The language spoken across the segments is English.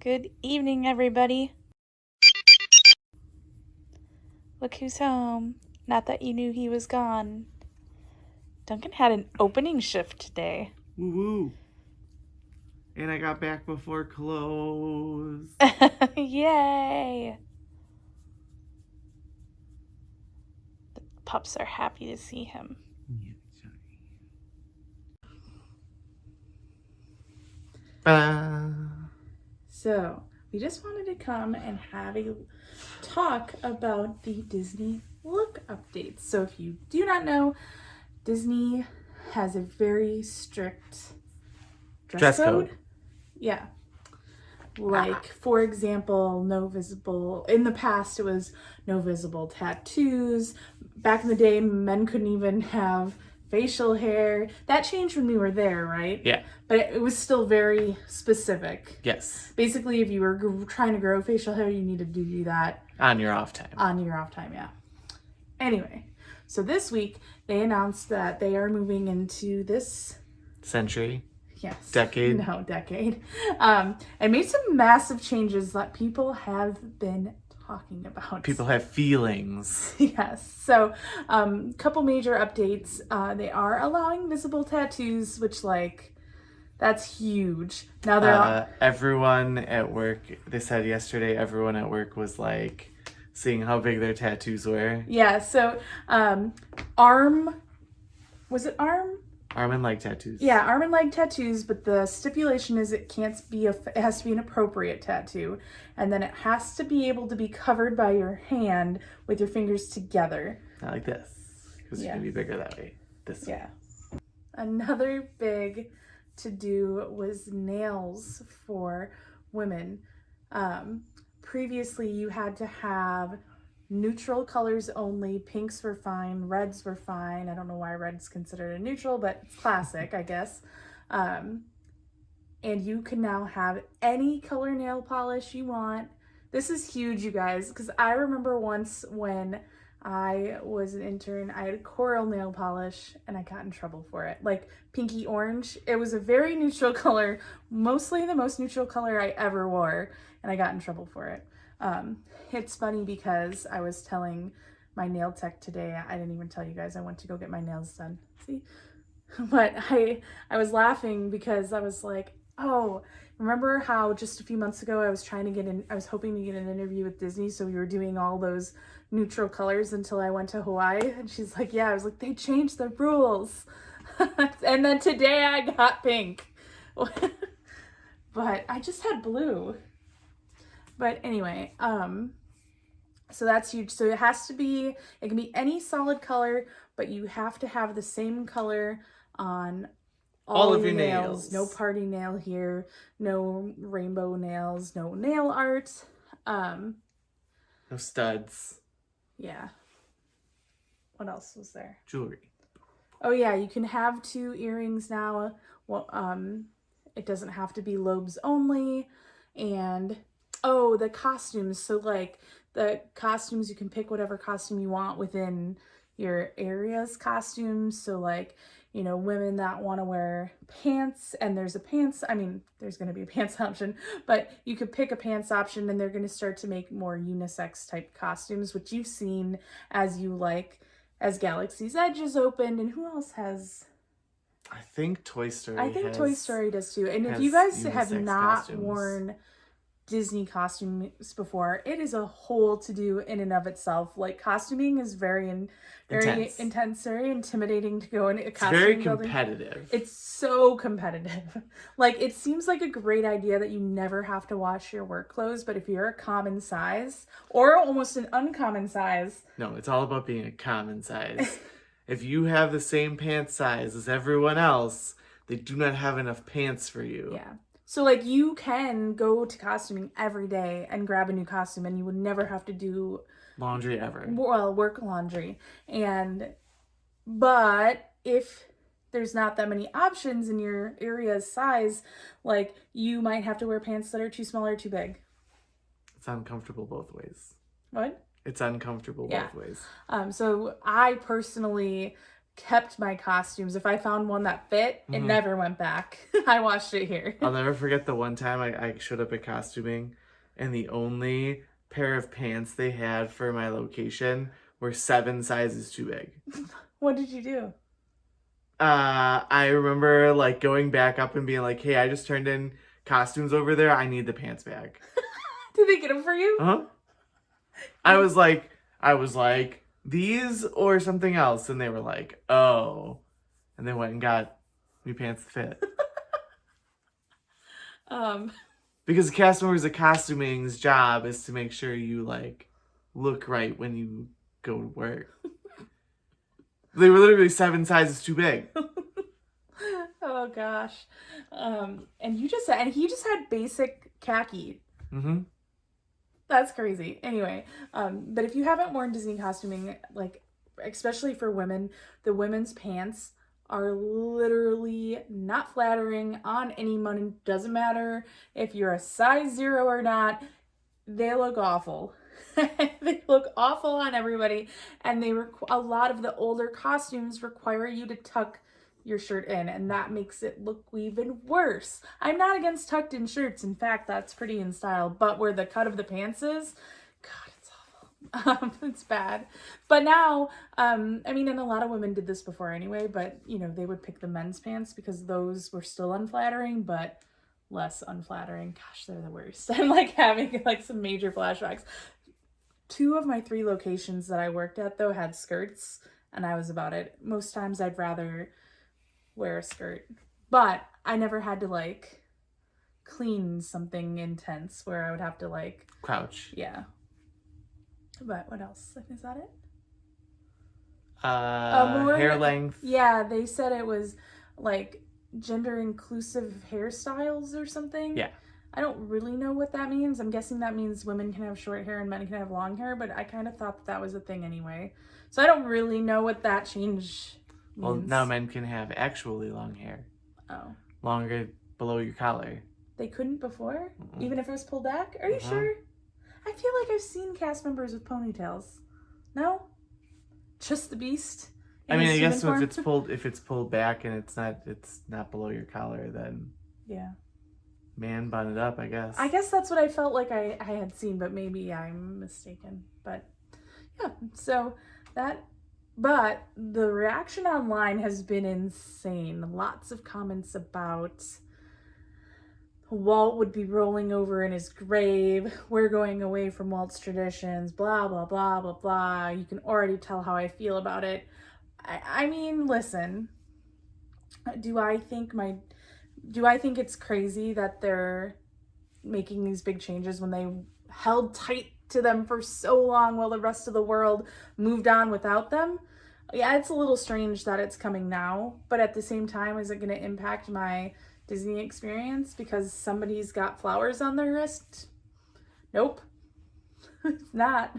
Good evening, everybody. Look who's home. Not that you knew he was gone. Duncan had an opening shift today. Woo-woo. And I got back before close. Yay! The pups are happy to see him. Yeah, sorry. So, we just wanted to come and have a talk about the Disney look updates. So, if you do not know, Disney has a very strict dress code. Yeah. Like, for example, no visible, in the past it was no visible tattoos. Back in the day, men couldn't even have facial hair. That changed when we were there, right? Yeah. But it was still very specific. Yes. Basically, if you were trying to grow facial hair, you needed to do that on your off time. On your off time, yeah. Anyway, so this week they announced that they are moving into this century. Yes. Decade. No, decade. And made some massive changes that people have been talking about. People have feelings. Yes. So, couple major updates. They are allowing visible tattoos, which, that's huge. Now they're everyone at work, they said yesterday, everyone at work was seeing how big their tattoos were. Yeah. So, was it arm? Arm and leg tattoos. Yeah, arm and leg tattoos, but the stipulation is it has to be an appropriate tattoo, and then it has to be able to be covered by your hand with your fingers together. Not like this, because it's going to be bigger that way. This way. Yeah. Another big to-do was nails for women. Previously, you had to have neutral colors only. Pinks were fine. Reds were fine. I don't know why red's considered a neutral, but it's classic, I guess. And you can now have any color nail polish you want. This is huge, you guys, because I remember once when I was an intern, I had coral nail polish and I got in trouble for it. Like pinky orange. It was a very neutral color, mostly the most neutral color I ever wore, and I got in trouble for it. It's funny because I was telling my nail tech today, I didn't even tell you guys I went to go get my nails done. See? But I was laughing because I was like, oh, remember how just a few months ago I was hoping to get an interview with Disney, so we were doing all those neutral colors until I went to Hawaii? And she's like, yeah. I was like, they changed the rules. And then today I got pink. But I just had blue. But anyway, so that's huge. So it can be any solid color, but you have to have the same color on all of your nails. No party nail here, no rainbow nails, no nail art. No studs. Yeah. What else was there? Jewelry. Oh yeah, you can have 2 earrings now. Well, it doesn't have to be lobes only. And the costumes. So the costumes, you can pick whatever costume you want within your area's costumes. So women that want to wear pants, and there's going to be a pants option, but you could pick a pants option, and they're going to start to make more unisex type costumes, which you've seen as Galaxy's Edge is opened. And who else has? I think Toy Story Toy Story does too. And if you guys have not worn Disney costumes before, it is a whole to-do in and of itself. Costuming is very intense, very intimidating to go into a costume building. It's very competitive. It's so competitive. It seems like a great idea that you never have to wash your work clothes, but if you're a common size or almost an uncommon size... No, it's all about being a common size. If you have the same pant size as everyone else, they do not have enough pants for you. Yeah. So, you can go to costuming every day and grab a new costume, and you would never have to do... laundry ever. Well, work laundry. But if there's not that many options in your area's size, you might have to wear pants that are too small or too big. It's uncomfortable both ways. What? It's uncomfortable both ways. So I personally kept my costumes. If I found one that fit, it never went back. I washed it here. I'll never forget the one time I showed up at costuming, and the only pair of pants they had for my location were 7 sizes too big. What did you do? I remember like going back up and being like, "Hey, I just turned in costumes over there. I need the pants back." Did they get them for you? Uh-huh. I was like, "These or something else?" And they were like, "Oh." And they went and got new pants to fit. Because the costuming's job is to make sure you like look right when you go to work. They were literally 7 sizes too big. Oh gosh. And he just had basic khaki. That's crazy. Anyway, but if you haven't worn Disney costuming, like especially for women, the women's pants are literally not flattering on anyone. Doesn't matter if you're a size 0 or not. They look awful. They look awful on everybody, and a lot of the older costumes require you to tuck your shirt in, and that makes it look even worse. I'm not against tucked in shirts. In fact, that's pretty in style, but where the cut of the pants is, God, it's awful. It's bad. But now, I mean, and a lot of women did this before anyway, but you know, they would pick the men's pants because those were still unflattering, but less unflattering. Gosh, they're the worst. I'm like having like some major flashbacks. 2 of my 3 locations that I worked at though had skirts, and I was about it. Most times I'd rather wear a skirt, but I never had to like clean something intense where I would have to like crouch. Yeah. But what else? Is that it? Hair length. Yeah, they said it was like gender inclusive hairstyles or something. Yeah. I don't really know what that means. I'm guessing that means women can have short hair and men can have long hair, but I kind of thought that was a thing anyway. So I don't really know what that change means. Well, now men can have actually long hair. Oh. Longer below your collar. They couldn't before? Even if it was pulled back? Are you sure? I feel like I've seen cast members with ponytails. No? Just the Beast? I mean, I guess if it's pulled back and it's not below your collar, then yeah. Man bun it up, I guess. I guess that's what I felt like I had seen, but maybe I'm mistaken. But yeah, so but the reaction online has been insane. Lots of comments about Walt would be rolling over in his grave. We're going away from Walt's traditions, blah, blah, blah, blah, blah. You can already tell how I feel about it. I mean, listen, do I think it's crazy that they're making these big changes when they held tight to them for so long while the rest of the world moved on without them? Yeah, it's a little strange that it's coming now, but at the same time, is it going to impact my Disney experience because somebody's got flowers on their wrist? Nope. It's not.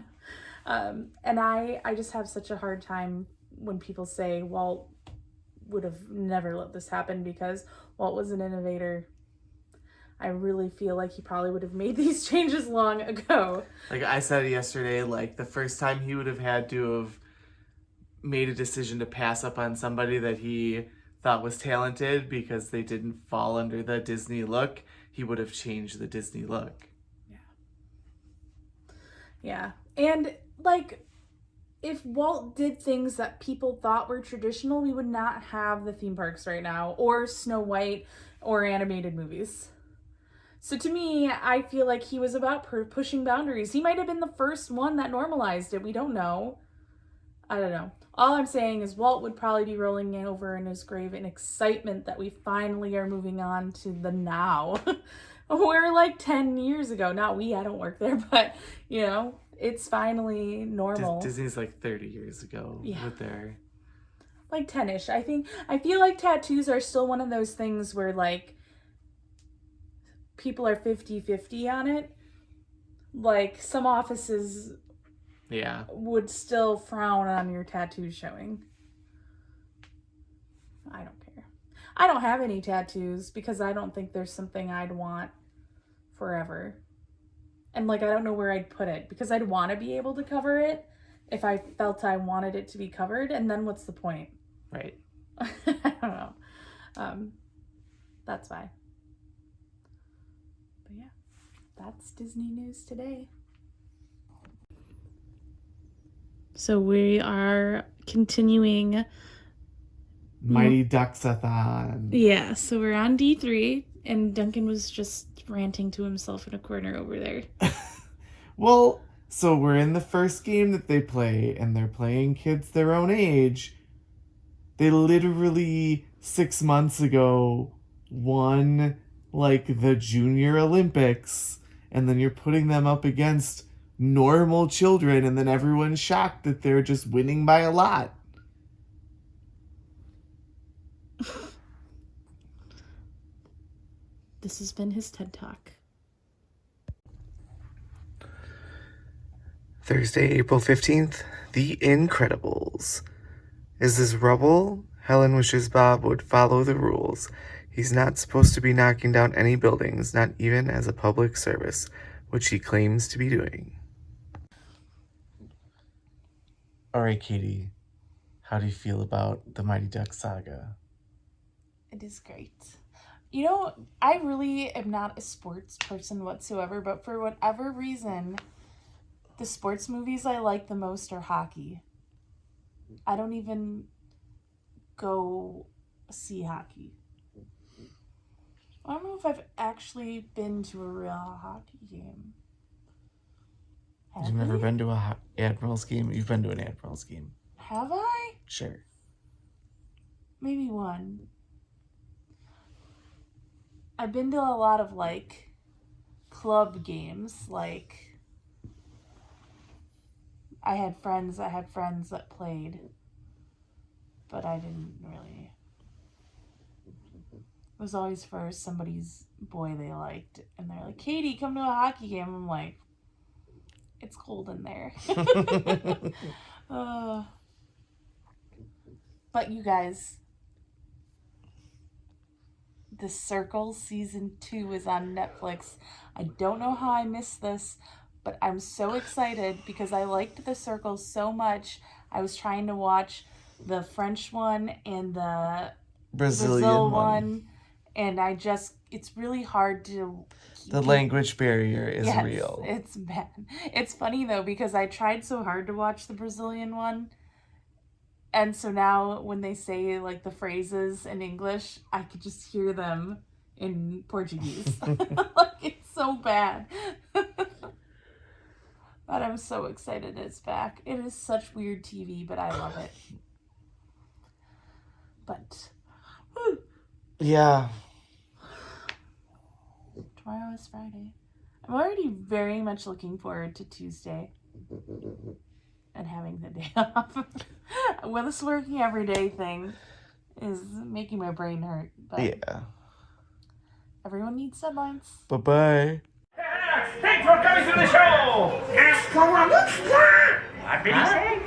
And I just have such a hard time when people say Walt would have never let this happen because Walt was an innovator. I really feel like he probably would have made these changes long ago. Like I said yesterday, like the first time he would have had to have made a decision to pass up on somebody that he thought was talented because they didn't fall under the Disney look, he would have changed the Disney look. Yeah. And like, if Walt did things that people thought were traditional, we would not have the theme parks right now, or Snow White, or animated movies. So to me, I feel like he was about pushing boundaries. He might have been the first one that normalized it. We don't know. I don't know. All I'm saying is Walt would probably be rolling over in his grave in excitement that we finally are moving on to the now. We're like 10 years ago. Not we, I don't work there, but, you know, it's finally normal. Disney's like 30 years ago with their... Like 10-ish. I feel like tattoos are still one of those things where, like, people are 50-50 on it. Like, some offices would still frown on your tattoos showing. I don't care. I don't have any tattoos because I don't think there's something I'd want forever. And, like, I don't know where I'd put it because I'd want to be able to cover it if I felt I wanted it to be covered. And then what's the point? Right. I don't know. That's why. But yeah, that's Disney news today. So we are continuing. Mighty Ducks-a-thon. Yeah, so we're on D3, and Duncan was just ranting to himself in a corner over there. Well, so we're in the first game that they play, and they're playing kids their own age. They literally 6 months ago won like the Junior Olympics, and then you're putting them up against normal children, and then everyone's shocked that they're just winning by a lot. This has been his TED Talk. Thursday, April 15th, The Incredibles. Is this rubble? Helen wishes Bob would follow the rules. He's not supposed to be knocking down any buildings, not even as a public service, which he claims to be doing. All right, Katie, how do you feel about the Mighty Ducks saga? It is great. You know, I really am not a sports person whatsoever, but for whatever reason, the sports movies I like the most are hockey. I don't even go see hockey. I don't know if I've actually been to a real hockey game. Have You've never you? been to a Admirals game? You've been to an Admirals game. Have I? Sure. Maybe one. I've been to a lot of like club games. Like I had friends that played, but I didn't really. It was always for somebody's boy they liked, and they're like, "Katie, come to a hockey game." I'm like, "It's cold in there." But you guys, The Circle Season 2 is on Netflix. I don't know how I missed this, but I'm so excited because I liked The Circle so much. I was trying to watch the French one and the Brazil one, and it's really hard to... The language barrier is real. It's bad. It's funny though, because I tried so hard to watch the Brazilian one, and so now when they say like the phrases in English, I could just hear them in Portuguese. Like, it's so bad. But I'm so excited it's back. It is such weird TV, but I love it. But woo, Yeah. tomorrow is Friday. I'm already very much looking forward to Tuesday and having the day off. Well, this working every day thing is making my brain hurt. But Yeah. everyone needs deadlines. Bye-bye. Thanks for coming to the show! What did he say?